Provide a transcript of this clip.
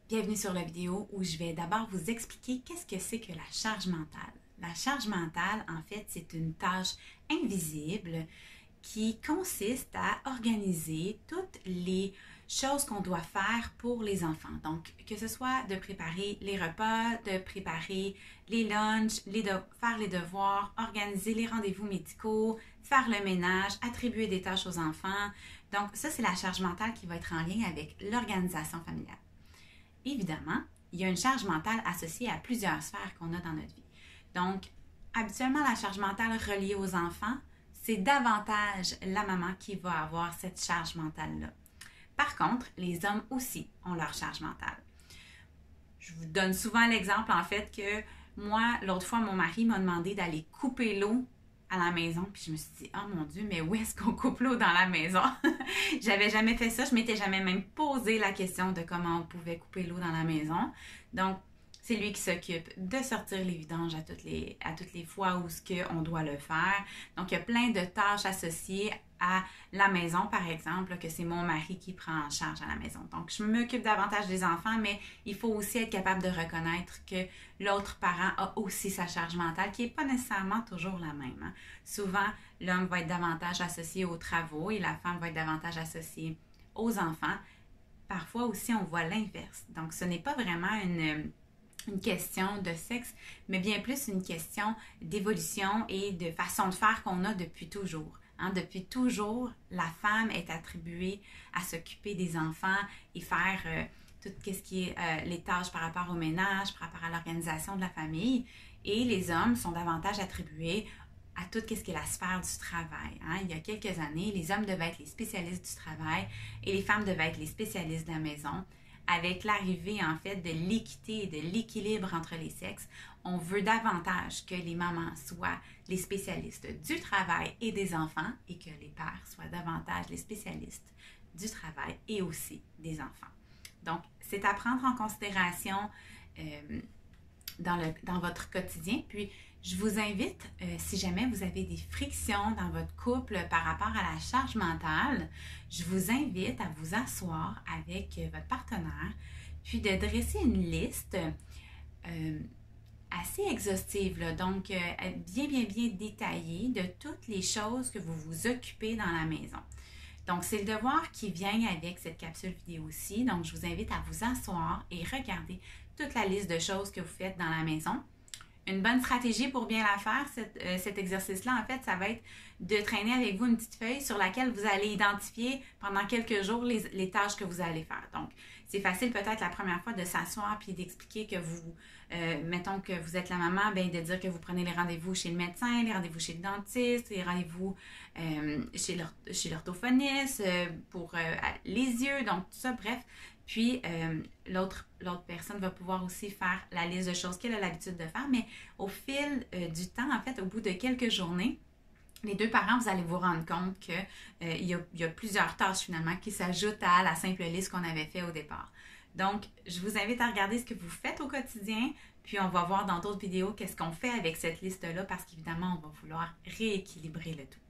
Bienvenue sur la vidéo où je vais d'abord vous expliquer qu'est-ce que c'est que la charge mentale. La charge mentale, en fait, c'est une tâche invisible qui consiste à organiser toutes les choses qu'on doit faire pour les enfants. Donc, que ce soit de préparer les repas, de préparer les lunchs, faire les devoirs, organiser les rendez-vous médicaux, faire le ménage, attribuer des tâches aux enfants. Donc, ça, c'est la charge mentale qui va être en lien avec l'organisation familiale. Évidemment, il y a une charge mentale associée à plusieurs sphères qu'on a dans notre vie. Donc, habituellement, la charge mentale reliée aux enfants, c'est davantage la maman qui va avoir cette charge mentale-là. Par contre, les hommes aussi ont leur charge mentale. Je vous donne souvent l'exemple, en fait, que moi, l'autre fois, mon mari m'a demandé d'aller couper l'eau à la maison, puis je me suis dit, oh mon Dieu, mais où est-ce qu'on coupe l'eau dans la maison? J'avais jamais fait ça, je m'étais jamais même posé la question de comment on pouvait couper l'eau dans la maison. Donc, c'est lui qui s'occupe de sortir les vidanges à toutes les fois où on doit le faire. Donc, il y a plein de tâches associées à la maison, par exemple, que c'est mon mari qui prend en charge à la maison. Donc, je m'occupe davantage des enfants, mais il faut aussi être capable de reconnaître que l'autre parent a aussi sa charge mentale, qui n'est pas nécessairement toujours la même. Hein. Souvent, l'homme va être davantage associé aux travaux et la femme va être davantage associée aux enfants. Parfois aussi, on voit l'inverse. Donc, ce n'est pas vraiment une question de sexe, mais bien plus une question d'évolution et de façon de faire qu'on a depuis toujours. Hein, depuis toujours, la femme est attribuée à s'occuper des enfants et faire tout ce qui est les tâches par rapport au ménage, par rapport à l'organisation de la famille. Et les hommes sont davantage attribués à tout ce qui est la sphère du travail. Hein. Il y a quelques années, les hommes devaient être les spécialistes du travail et les femmes devaient être les spécialistes de la maison. Avec l'arrivée, en fait, de l'équité et de l'équilibre entre les sexes, on veut davantage que les mamans soient les spécialistes du travail et des enfants et que les pères soient davantage les spécialistes du travail et aussi des enfants. Donc, c'est à prendre en considération dans votre quotidien. Puis, je vous invite, si jamais vous avez des frictions dans votre couple par rapport à la charge mentale, je vous invite à vous asseoir avec votre partenaire, puis de dresser une liste assez exhaustive, là, donc bien détaillée de toutes les choses que vous vous occupez dans la maison. Donc, c'est le devoir qui vient avec cette capsule vidéo-ci. Donc, je vous invite à vous asseoir et regarder toute la liste de choses que vous faites dans la maison. Une bonne stratégie pour bien la faire, cet exercice-là, en fait, ça va être de traîner avec vous une petite feuille sur laquelle vous allez identifier pendant quelques jours les tâches que vous allez faire. Donc, c'est facile peut-être la première fois de s'asseoir puis d'expliquer que vous, mettons que vous êtes la maman, bien de dire que vous prenez les rendez-vous chez le médecin, les rendez-vous chez le dentiste, les rendez-vous chez l'orthophoniste, pour les yeux, donc tout ça, bref. Puis, l'autre personne va pouvoir aussi faire la liste de choses qu'elle a l'habitude de faire, mais au fil du temps, en fait, au bout de quelques journées, les deux parents, vous allez vous rendre compte qu'il y a plusieurs tâches finalement qui s'ajoutent à la simple liste qu'on avait fait au départ. Donc, je vous invite à regarder ce que vous faites au quotidien, puis on va voir dans d'autres vidéos qu'est-ce qu'on fait avec cette liste-là, parce qu'évidemment, on va vouloir rééquilibrer le tout.